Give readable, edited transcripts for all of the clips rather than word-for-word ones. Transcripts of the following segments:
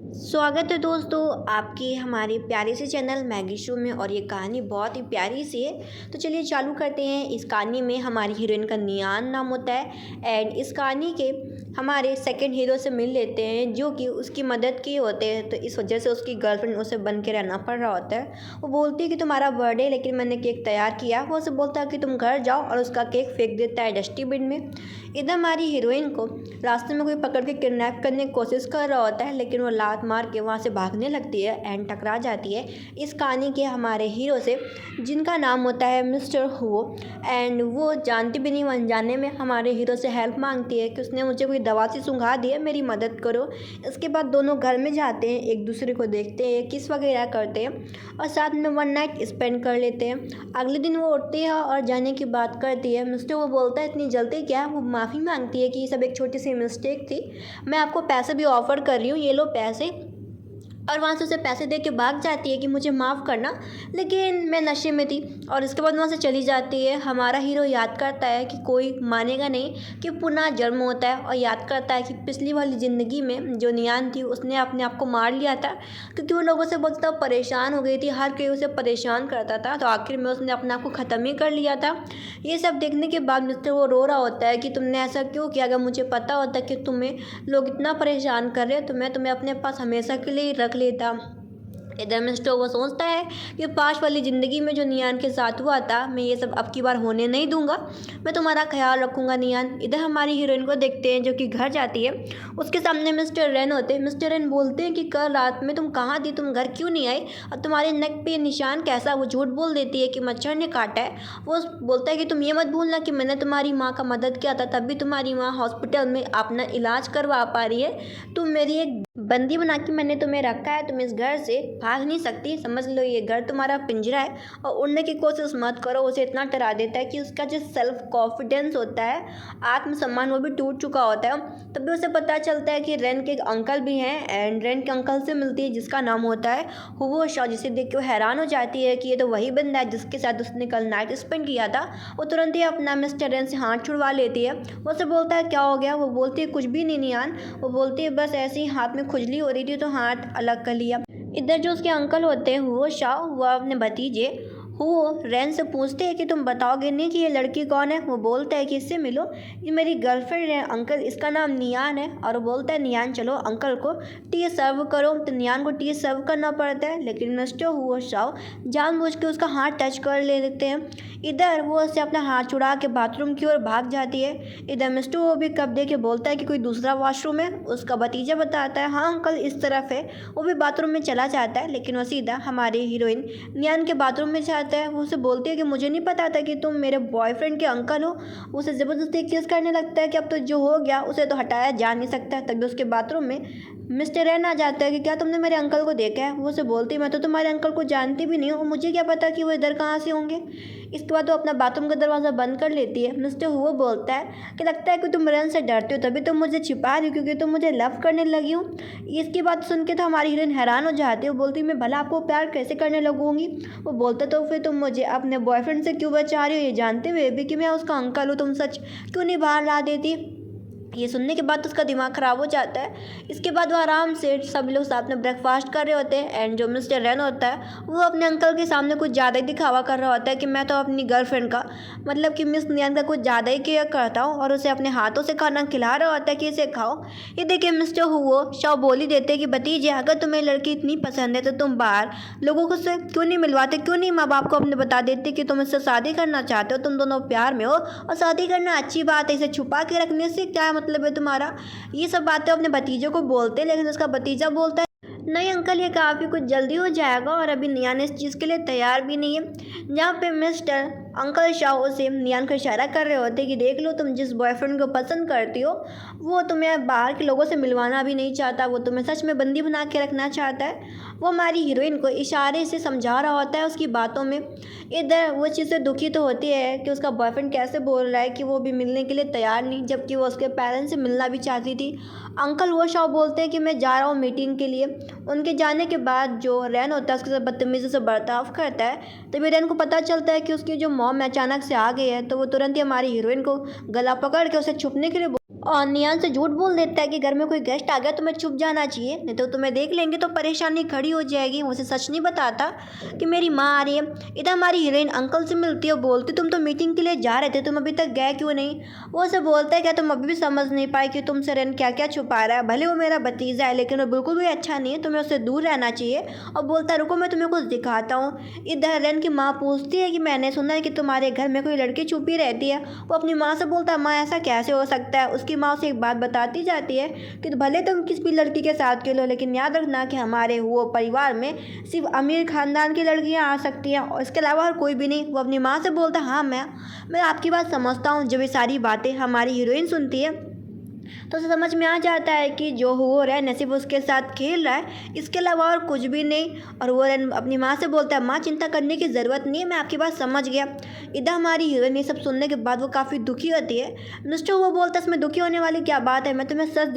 स्वागत है दोस्तों आपके हमारे प्यारे से चैनल मैगी शो में। और ये कहानी बहुत ही प्यारी सी है, तो चलिए चालू करते हैं। इस कहानी में हमारी हीरोइन का नियान नाम होता है एंड इस कहानी के हमारे सेकंड हीरो से मिल लेते हैं जो कि उसकी मदद किए होते हैं। तो इस वजह से उसकी गर्लफ्रेंड उसे बन के रहना पड़ रहा होता है। वो बोलती है कि तुम्हारा बर्थडे है लेकिन मैंने केक तैयार किया। वो उसे बोलता है कि तुम घर जाओ और उसका केक फेंक देता है डस्टबिन में। इधर हमारी हीरोइन को रास्ते में कोई पकड़ के किडनैप करने की कोशिश कर रहा होता है लेकिन वो लात मार के वहाँ से भागने लगती है एंड टकरा जाती है इस कहानी के हमारे हीरो से जिनका नाम होता है मिस्टर हुओ। एंड वो जानती भी नहीं, वो अनजाने में हमारे हीरो से हेल्प मांगती है कि उसने मुझे कोई दवा से सूंघा दी है, मेरी मदद करो। इसके बाद दोनों घर में जाते हैं, एक दूसरे को देखते हैं, किस वगैरह करते हैं और साथ में वन नाइट स्पेंड कर लेते हैं। अगले दिन वो उठती है और जाने की बात करती है। मिस्टर वो बोलता है इतनी जल्दी क्या? वो माफ़ी मांगती है कि ये सब एक छोटी सी मिस्टेक थी, मैं आपको पैसे भी ऑफ़र कर रही हूँ, ये लो पैसे। और वहाँ से उसे पैसे दे के भाग जाती है कि मुझे माफ़ करना, लेकिन मैं नशे में थी। और इसके बाद वहाँ से चली जाती है। हमारा हीरो याद करता है कि कोई मानेगा नहीं कि पुनः जन्म होता है और याद करता है कि पिछली वाली ज़िंदगी में जो नियान थी उसने अपने आप को मार लिया था क्योंकि वो लोगों से बहुत ज़्यादा परेशान हो गई थी, हर कोई उसे परेशान करता था, तो आखिर में उसने अपने आप को ख़त्म ही कर लिया था। ये सब देखने के बाद मिस्टर वो रो रहा होता है कि तुमने ऐसा क्यों किया? अगर मुझे पता होता कि तुम्हें लोग इतना परेशान कर रहे हैं तो मैं तुम्हें अपने पास हमेशा के लिए रख लेता। इधर मिस्टर वो सोचता है कि पास वाली ज़िंदगी में जो नियान के साथ हुआ था मैं ये सब अब की बार होने नहीं दूंगा, मैं तुम्हारा ख्याल रखूंगा नियान। इधर हमारी हीरोइन को देखते हैं जो कि घर जाती है। उसके सामने मिस्टर रेन होते हैं। मिस्टर रेन बोलते हैं कि कल रात में तुम कहाँ थी, तुम घर क्यों नहीं आई और तुम्हारे नेक पे निशान कैसा? वो झूठ बोल देती है कि मच्छर ने काटा है। वो बोलता है कि तुम ये मत भूलना कि मैंने तुम्हारी माँ का मदद किया था, तब भी तुम्हारी माँ हॉस्पिटल में अपना इलाज करवा पा रही है। तुम मेरी एक बंदी बना के मैंने तुम्हें रखा है, तुम इस घर से भाग नहीं सकती, समझ लो ये घर तुम्हारा पिंजरा है और उड़ने की कोशिश मत करो। उसे इतना डरा देता है कि उसका जो सेल्फ कॉन्फिडेंस होता है, आत्मसम्मान, वो भी टूट चुका होता है। तभी उसे पता चलता है कि रेन के एक अंकल भी हैं एंड रेन के अंकल से मिलती है जिसका नाम होता है हुओ शॉ, जिसे देख के वो हैरान हो जाती है कि ये तो वही बंदा है जिसके साथ उसने कल नाइट स्पेंड किया था। वो तुरंत ही अपना मिस्टर रेन से हाथ छुड़वा लेती है। वो उसे बोलता है क्या हो गया? वो बोलती है कुछ भी नहीं नियान। वो बोलती है बस ऐसे ही हाथ में खुजली हो रही थी तो हाथ अलग कर लिया। इधर जो उसके अंकल होते हैं हुओ शाह, वो अपने भतीजे वो रेन से पूछते हैं कि तुम बताओगे नहीं कि ये लड़की कौन है? वो बोलता है कि इससे मिलो, ये मेरी गर्लफ्रेंड है अंकल, इसका नाम नियान है। और वो बोलता है नियान चलो अंकल को टी सर्व करो। तो नियान को टी सर्व करना पड़ता है लेकिन मिस्टर हुओ शाह जानबूझ के उसका हाथ टच कर लेते हैं। इधर वो उससे अपना हाथ छुड़ा के बाथरूम की ओर भाग जाती है। इधर मिस्टर वो भी कब दे के बोलता है कि कोई दूसरा वॉशरूम है। उसका भतीजा बताता है हाँ अंकल इस तरफ है। वो भी बाथरूम में चला जाता है लेकिन वो सीधा हमारी हीरोइन नियान के बाथरूम में जाता है। वो उसे बोलती है कि मुझे नहीं पता था कि तुम मेरे बॉयफ्रेंड के अंकल हो। उसे ज़बरदस्ती किस करने लगता है कि अब तो जो हो गया उसे तो हटाया जा नहीं सकता। तभी उसके बाथरूम में मिस्टर रैन आ जाता है कि क्या तुमने मेरे अंकल को देखा है? वो उसे बोलती है मैं तो तुम्हारे अंकल को जानती भी नहीं हूँ, मुझे क्या पता कि वो इधर कहाँ से होंगे। इसके बाद वो अपना बाथरूम का दरवाज़ा बंद कर लेती है। मिस्टर हुआ बोलता है कि लगता है कि तुम रैन से डरते हो तभी तुम मुझे छिपा रही हो क्योंकि तुम मुझे लव करने लगी हो। इसकी बात सुन के तो हमारी हीरोइन हैरान हो जाती है। वो बोलती है मैं भला आपको प्यार कैसे करने लगूंगी? वो बोलता तो फिर तुम मुझे अपने बॉयफ्रेंड से क्यों बचा रही हो, ये जानते हुए भी कि मैं उसका अंकल हूँ? तुम सच क्यों नहीं बाहर ला देती? ये सुनने के बाद उसका दिमाग ख़राब हो जाता है। इसके बाद वो आराम से सब लोग साथ में ब्रेकफास्ट कर रहे होते हैं एंड जो मिस्टर रैन होता है वो अपने अंकल के सामने कुछ ज़्यादा ही दिखावा कर रहा होता है कि मैं तो अपनी गर्लफ्रेंड का मतलब कि मिस नियान का कुछ ज़्यादा ही केयर करता हूँ और उसे अपने हाथों से खाना खिला रहा होता है कि इसे खाओ। ये देखिए मिस्टर हुओ शाह बोल ही देते कि भतीजे अगर तुम्हें लड़की इतनी पसंद है तो तुम बाहर लोगों को से क्यों नहीं मिलवाते, क्यों नहीं माँ बाप को अपने बता देते कि तुम इससे शादी करना चाहते हो, तुम दोनों प्यार में हो और शादी करना अच्छी बात है, इसे छुपा के रखने से क्या मतलब है तुम्हारा? ये सब बातें अपने भतीजे को बोलते लेकिन उसका भतीजा बोलता है नहीं अंकल ये काफ़ी कुछ जल्दी हो जाएगा और अभी नियान इस चीज़ के लिए तैयार भी नहीं है। जहाँ पे मिस्टर अंकल शाह से नियान को इशारा कर रहे होते कि देख लो तुम जिस बॉयफ्रेंड को पसंद करती हो वो तुम्हें बाहर के लोगों से मिलवाना भी नहीं चाहता, वो तुम्हें सच में बंदी बना के रखना चाहता है। वो हमारी हीरोइन को इशारे से समझा रहा होता है उसकी बातों में। इधर वो चीज़ से दुखी तो होती है कि उसका बॉयफ्रेंड कैसे बोल रहा है कि वो भी मिलने के लिए तैयार नहीं, जबकि वो उसके पेरेंट्स से मिलना भी चाहती थी। अंकल वो शाह बोलते हैं कि मैं जा रहा हूँ मीटिंग के लिए। उनके जाने के बाद जो रैन होता है उसके साथ बदतमीज़ी से बर्ताव करता है। तभी रैन को पता चलता है कि उसकी जो मॉम अचानक से आ गई है, तो वो तुरंत ही हमारी हीरोइन को गला पकड़ के उसे छुपने के लिए और नियान से झूठ बोल देता है कि घर में कोई गेस्ट आ गया, तुम्हें छुप जाना चाहिए, नहीं तो तुम्हें देख लेंगे तो परेशानी खड़ी हो जाएगी। वो उसे सच नहीं बताता कि मेरी माँ आ रही है। इधर हमारी हीरोइन अंकल से मिलती है और बोलती तुम तो मीटिंग के लिए जा रहे थे, तुम अभी तक गए क्यों नहीं। वो उसे बोलता है क्या तुम अभी भी समझ नहीं पाए कि तुमसे रेन क्या क्या छुपा रहा है। भले वो मेरा भतीजा है लेकिन वो बिल्कुल भी अच्छा नहीं है, तुम्हें उससे दूर रहना चाहिए। और बोलता है रुको मैं तुम्हें कुछ दिखाता हूँ। इधर रेन की माँ पूछती है कि मैंने सुना है कि तुम्हारे घर में कोई लड़की छुपी रहती है। वो अपनी माँ से बोलता है माँ ऐसा कैसे हो सकता है। उसकी माँ उसे एक बात बताती जाती है कि भले तुम किस भी लड़की के साथ खेलो लेकिन याद रखना कि हमारे वो परिवार में सिर्फ अमीर खानदान की लड़कियां आ सकती हैं और इसके अलावा और कोई भी नहीं। वो अपनी माँ से बोलता हाँ मैं आपकी बात समझता हूँ। जब ये सारी बातें हमारी हीरोइन सुनती है तो उसे समझ में आ जाता है कि जो हो रहा है नसीब उसके साथ खेल रहा है, इसके अलावा और कुछ भी नहीं। और वो अपनी माँ से बोलता है माँ चिंता करने की ज़रूरत नहीं है, मैं आपकी बात समझ गया। इधर हमारी हीरोइन ये सब सुनने के बाद वो काफ़ी दुखी होती है। मिस्टर वो बोलता है इसमें दुखी होने वाली क्या बात है, मैं तुम्हें सच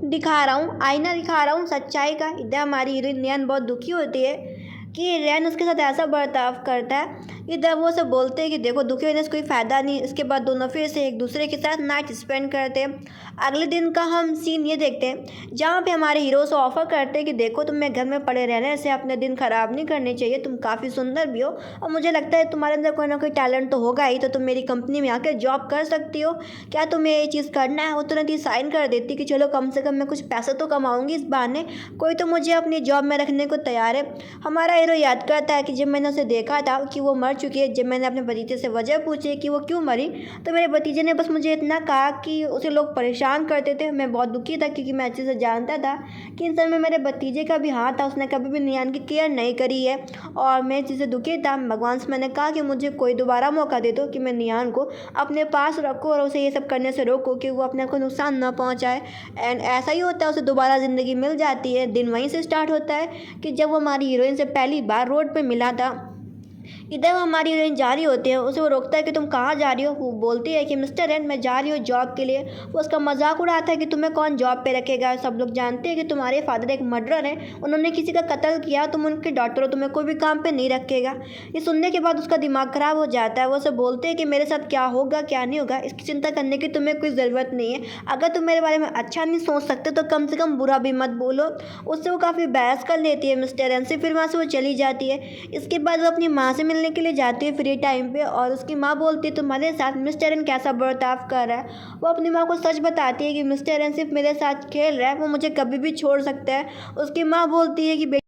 दिखा रहा हूँ, आईना दिखा रहा हूँ सच्चाई का। इधर हमारी हीरोइन नियन बहुत दुखी होती है कि रैन उसके साथ ऐसा बर्ताव करता है। इधर वो सब बोलते हैं कि देखो दुखी होने से कोई फ़ायदा नहीं। इसके बाद दोनों फिर से एक दूसरे के साथ नाइट स्पेंड करते हैं। अगले दिन का हम सीन ये देखते हैं जहाँ पे हमारे हीरो से ऑफ़र करते हैं कि देखो तुम्हें घर में पड़े रहने से अपने दिन ख़राब नहीं करने चाहिए, तुम काफ़ी सुंदर भी हो और मुझे लगता है तुम्हारे अंदर कोई ना कोई टैलेंट तो होगा ही, तो तुम मेरी कंपनी में आकर जॉब कर सकती हो, क्या तुम्हें ये चीज़ करना है। वो तुरंत ही साइन कर देती कि चलो कम से कम मैं कुछ पैसा तो कमाऊँगी इस बहाने, कोई तो मुझे अपनी जॉब में रखने को तैयार है। हमारा हीरो याद करता है कि जब मैंने उसे देखा था कि वो मर चुकी है, जब मैंने अपने भतीजे से वजह पूछी कि वो क्यों मरी तो मेरे भतीजे ने बस मुझे इतना कहा कि उसे लोग परेशान करते थे। मैं बहुत दुखी था क्योंकि मैं अच्छे से जानता था कि इन सब में मेरे भतीजे का भी हाथ था, उसने कभी भी नियान की केयर नहीं करी है और मैं इस चीज़ से दुखी था। भगवान से मैंने कहा कि मुझे कोई दोबारा मौका दे दो कि मैं नियान को अपने पास रखूँ और उसे ये सब करने से रोकूँ कि वो अपने को नुकसान न पहुँचाए। एंड ऐसा ही होता है, उसे दोबारा ज़िंदगी मिल जाती है। दिन वहीं से स्टार्ट होता है कि जब वो हमारी हीरोइन से पहली बार रोड पे मिला था। इधर वो हमारी हीरोइन जा रही होती है, उसे वो रोकता है कि तुम कहाँ जा रही हो। वो बोलती है कि मिस्टर एन मैं जा रही हूँ जॉब के लिए। वो उसका मजाक उड़ाता है कि तुम्हें कौन जॉब पे रखेगा, सब लोग जानते हैं कि तुम्हारे फादर एक मर्डरर हैं, उन्होंने किसी का कत्ल किया, तुम उनके डॉक्टर हो, तुम्हें कोई भी काम पे नहीं रखेगा। ये सुनने के बाद उसका दिमाग ख़राब हो जाता है। वो उसे बोलते हैं कि मेरे साथ क्या होगा क्या नहीं होगा इसकी चिंता करने की तुम्हें कोई ज़रूरत नहीं है, अगर तुम मेरे बारे में अच्छा नहीं सोच सकते तो कम से कम बुरा भी मत बोलो। उससे वो काफ़ी बहस कर लेती है मिस्टर एन से, फिर वहाँ से वो चली जाती है। इसके बाद वो अपनी माँ से मिलने के लिए जाती है फ्री टाइम पे और उसकी माँ बोलती है तुम्हारे साथ मिस्टर एन कैसा बर्ताव कर रहा है। वो अपनी माँ को सच बताती है कि मिस्टर एन सिर्फ मेरे साथ खेल रहा है, वो मुझे कभी भी छोड़ सकता है। उसकी माँ बोलती है कि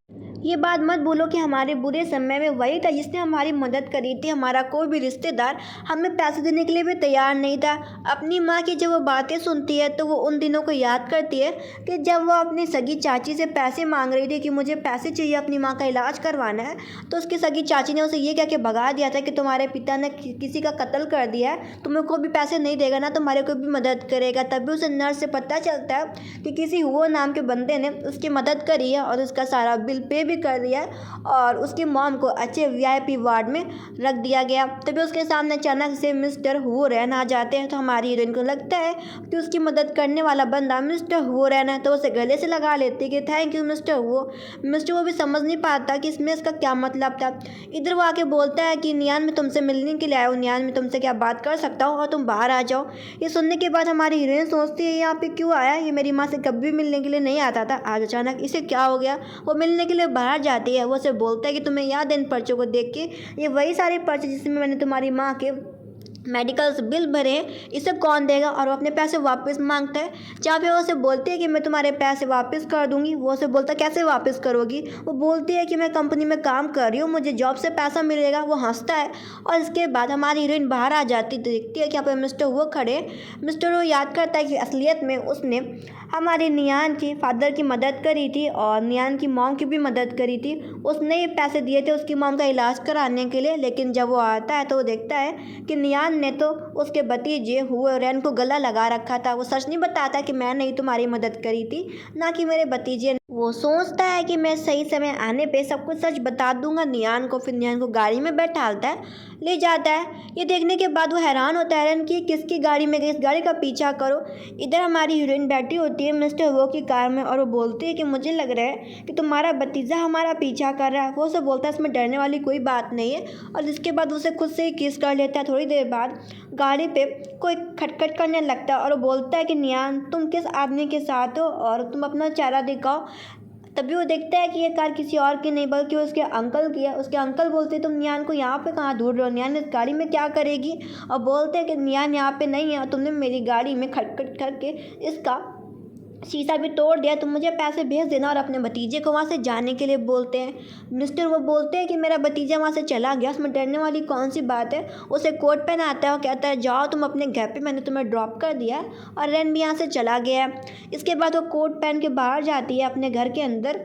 ये बात मत बोलो कि हमारे बुरे समय में वही था जिसने हमारी मदद करी थी, हमारा कोई भी रिश्तेदार हमें पैसे देने के लिए भी तैयार नहीं था। अपनी माँ की जब वो बातें सुनती है तो वो उन दिनों को याद करती है कि जब वो अपनी सगी चाची से पैसे मांग रही थी कि मुझे पैसे चाहिए अपनी माँ का इलाज करवाना है, तो उसकी सगी चाची ने उसे ये कह के भगा दिया था कि तुम्हारे पिता ने किसी का कत्ल कर दिया है, तुम्हें कोई भी पैसे नहीं देगा ना तुम्हारे कोई भी मदद करेगा। तभी उसे नर्स से पता चलता है कि किसी हुआ नाम के बंदे ने उसकी मदद करी है और उसका सारा बिल पे भी कर दिया और उसकी मॉम को अच्छे वीआईपी वार्ड में रख दिया गया। तभी उसके सामने अचानक से मिस्टर हुओ रैन आ जाते हैं। तो हमारी हीरोइन को लगता है कि उसकी मदद करने वाला बंदा मिस्टर हुओ रैन है, तो उसे गले से लगा लेती है कि थैंक यू मिस्टर हुओ। मिस्टर वो भी समझ नहीं पाता कि इसमें इसका क्या मतलब था। इधर वो आके बोलता है कि नियान मैं तुमसे मिलने के लिए आया हूँ, नियान मैं तुमसे क्या बात कर सकता हूँ और तुम बाहर आ जाओ। ये सुनने के बाद हमारी हीरोइन सोचती है यहाँ पे क्यों आया, ये मेरी माँ से कभी भी मिलने के लिए नहीं आता था, आज अचानक इसे क्या हो गया। वो मिलने के लिए बाहर जाती है। वो उसे बोलता है कि तुम्हें याद है इन पर्चों को देख के, ये वही सारे पर्चे जिसमें मैंने तुम्हारी माँ के मेडिकल्स बिल भरे, इसे कौन देगा। और वो अपने पैसे वापस मांगता है, जहाँ पे वो उसे बोलती है कि मैं तुम्हारे पैसे वापस कर दूंगी। वो उसे बोलता है कैसे वापस करोगी। वो बोलती है कि मैं कंपनी में काम कर रही हूँ, मुझे जॉब से पैसा मिलेगा। वो हंसता है और इसके बाद हमारी हीरोइन बाहर आ जाती, देखती है कि यहाँ पर मिस्टर वो खड़े। मिस्टर वो याद करता है कि असलियत में उसने हमारे नियान के फादर की मदद करी थी और नियान की मॉम की भी मदद करी थी। उसने ही पैसे दिए थे उसकी मॉम का इलाज कराने के लिए। लेकिन जब वो आता है तो वो देखता है कि नियान ने तो उसके भतीजे हुए रैन को गला लगा रखा था। वो सच नहीं बताता कि मैं नहीं तुम्हारी मदद करी थी, ना कि मेरे भतीजे। वो सोचता है कि मैं सही समय आने पे सब कुछ सच बता दूंगा नियान को। फिर नियान को गाड़ी में बैठालता है, ले जाता है। ये देखने के बाद वो हैरान होता है कि किसकी गाड़ी में गई, इस गाड़ी का पीछा करो। इधर हमारी हीरोइन बैठी होती है मिस्टर वो की कार में और वो बोलती है कि मुझे लग रहा है कि तुम्हारा भतीजा हमारा पीछा कर रहा है। वो उसे बोलता है इसमें डरने वाली कोई बात नहीं है और इसके बाद उसे खुद से ही किस कर लेता है। थोड़ी देर बाद गाड़ी पे कोई खटखट करने लगता है और वो बोलता है कि नियान तुम किस आदमी के साथ हो और तुम अपना चेहरा दिखाओ। तभी वो देखता है कि ये कार किसी और की नहीं बल्कि उसके अंकल की है। उसके अंकल बोलते हैं तुम नियान को यहाँ पे कहाँ ढूंढ रहे हो, नियान इस गाड़ी में क्या करेगी। और बोलते हैं कि नियान यहाँ पे नहीं है और तुमने मेरी गाड़ी में खटखट करके इसका शीशा भी तोड़ दिया, तुम मुझे पैसे भेज देना और अपने भतीजे को वहाँ से जाने के लिए बोलते हैं। मिस्टर वो बोलते हैं कि मेरा भतीजा वहाँ से चला गया, उसमें डरने वाली कौन सी बात है। उसे कोट पहनाता है और कहता है जाओ तुम अपने घर पे, मैंने तुम्हें ड्रॉप कर दिया है। और रेन भी यहाँ से चला गया है। इसके बाद वो कोट पहन के बाहर जाती है अपने घर के अंदर।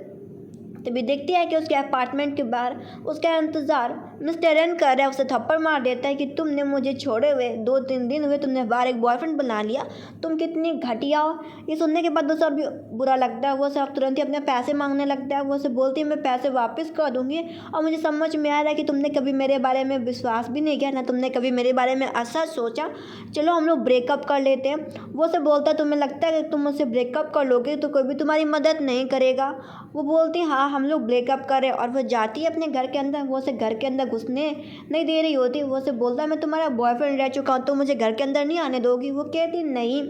तभी देखती है कि उसके अपार्टमेंट के बाहर उसका इंतज़ार मिस्टर रेन कर रहा है। उसे थप्पड़ मार देता है कि तुमने मुझे छोड़े हुए 2-3 दिन हुए, तुमने बाहर एक बॉयफ्रेंड बना लिया, तुम कितनी घटिया हो। ये सुनने के बाद उसे भी बुरा लगता है। वो सब तुरंत ही अपने पैसे मांगने लगता है। वो उसे बोलती है मैं पैसे वापस कर दूँगी और मुझे समझ में आ रहा है कि तुमने कभी मेरे बारे में विश्वास भी नहीं किया, ना तुमने कभी मेरे बारे में ऐसा सोचा, चलो हम लोग ब्रेकअप कर लेते हैं। वो उसे बोलता है तुम्हें लगता है कि तुम मुझसे ब्रेकअप कर लोगे तो कोई भी तुम्हारी मदद नहीं करेगा। वो बोलती है हाँ हम लोग ब्रेकअप करें। और वो जाती है अपने घर के अंदर। वो उसे घर के अंदर घुसने नहीं दे रही होती। वो उसे बोलता है मैं तुम्हारा बॉयफ्रेंड रह चुका हूँ तो मुझे घर के अंदर नहीं आने दोगी। वो कहती नहीं।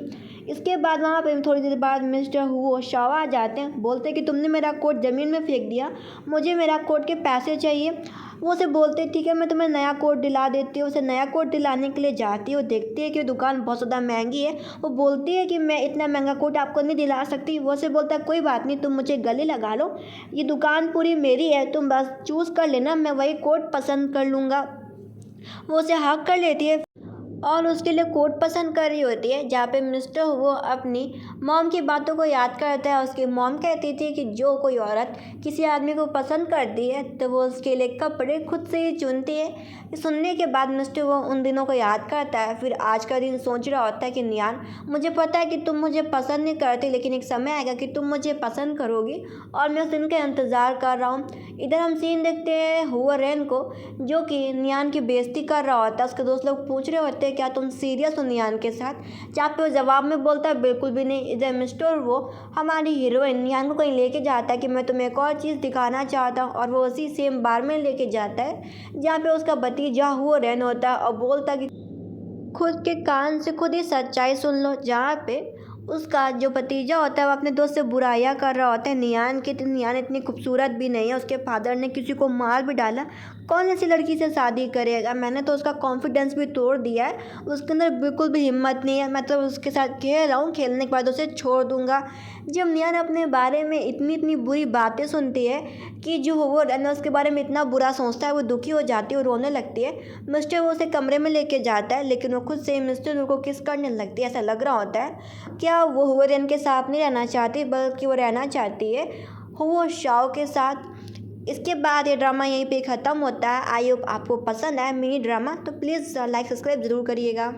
इसके बाद वहाँ पे थोड़ी देर बाद मिस्टर हुओ शाओ आ जाते हैं। बोलते हैं कि तुमने मेरा कोट ज़मीन में फेंक दिया, मुझे मेरा कोट के पैसे चाहिए। वो उसे बोलते हैं ठीक है मैं तुम्हें नया कोट दिला देती हूँ। उसे नया कोट दिलाने के लिए जाती है। वो देखती है कि दुकान बहुत ज़्यादा महंगी है। वो बोलती है कि मैं इतना महंगा कोट आपको नहीं दिला सकती। वो उसे बोलता है कोई बात नहीं, तुम मुझे गले लगा लो, ये दुकान पूरी मेरी है, तुम बस चूज़ कर लेना, मैं वही कोट पसंद कर लूँगा। वो उसे हक कर लेती है और उसके लिए कोट पसंद कर रही होती है। जहाँ पे मिस्टर वो अपनी मॉम की बातों को याद करता है। उसकी मॉम कहती थी कि जो कोई औरत किसी आदमी को पसंद करती है तो वो उसके लिए कपड़े खुद से ही चुनती है। ये सुनने के बाद मिस्टर वो उन दिनों को याद करता है। फिर आज का दिन सोच रहा होता है कि नियान मुझे पता है कि तुम मुझे पसंद नहीं करती, लेकिन एक समय आएगा कि तुम मुझे पसंद करोगी और मैं उस दिन का इंतज़ार कर रहा हूँ। इधर हम सीन देखते हैं हुआ रेन को जो कि नियान की बेइज्जती कर रहा होता है। उसके दोस्त लोग पूछ रहे होते हैं क्या तुम सीरियस हो नियान के साथ, जहाँ पे वो जवाब में बोलता है बिल्कुल भी नहीं। इधर मिस्टर वो हमारी हीरोइन नियान को कहीं लेके जाता है कि मैं तुम्हें एक और चीज़ दिखाना चाहता हूँ, और वो उसी सेम बार में लेके जाता है जहाँ पे उसका भतीजा हुआ रेन होता है और बोलता है कि खुद के कान से खुद ही सच्चाई सुन लो। जहाँ पे उसका जो भतीजा होता है वो अपने दोस्त से बुराइयां कर रहा होता है नियान की। तो नियान इतनी खूबसूरत भी नहीं है, उसके फादर ने किसी को मार भी डाला, कौन ऐसी लड़की से शादी करेगा। मैंने तो उसका कॉन्फिडेंस भी तोड़ दिया है, उसके अंदर बिल्कुल भी हिम्मत नहीं है। मैं तो उसके साथ खेल रहा हूँ, खेलने के बाद उसे छोड़ दूँगा। जब नियान अपने बारे में इतनी इतनी बुरी बातें सुनती है कि जो वो रन उसके बारे में इतना बुरा सोचता है, वो दुखी हो जाती है और रोने लगती है। मिस्टर वो उसे कमरे में लेके जाता है, लेकिन वो खुद से मिस्टर को किस करने लगती है। ऐसा लग रहा होता है क्या वो हुआ रेन के साथ नहीं रहना चाहती, बल्कि वो रहना चाहती है हुआ शाओ के साथ। इसके बाद ये ड्रामा यहीं पे ख़त्म होता है। आई होप आपको पसंद आए मिनी ड्रामा, तो प्लीज़ लाइक सब्सक्राइब ज़रूर करिएगा।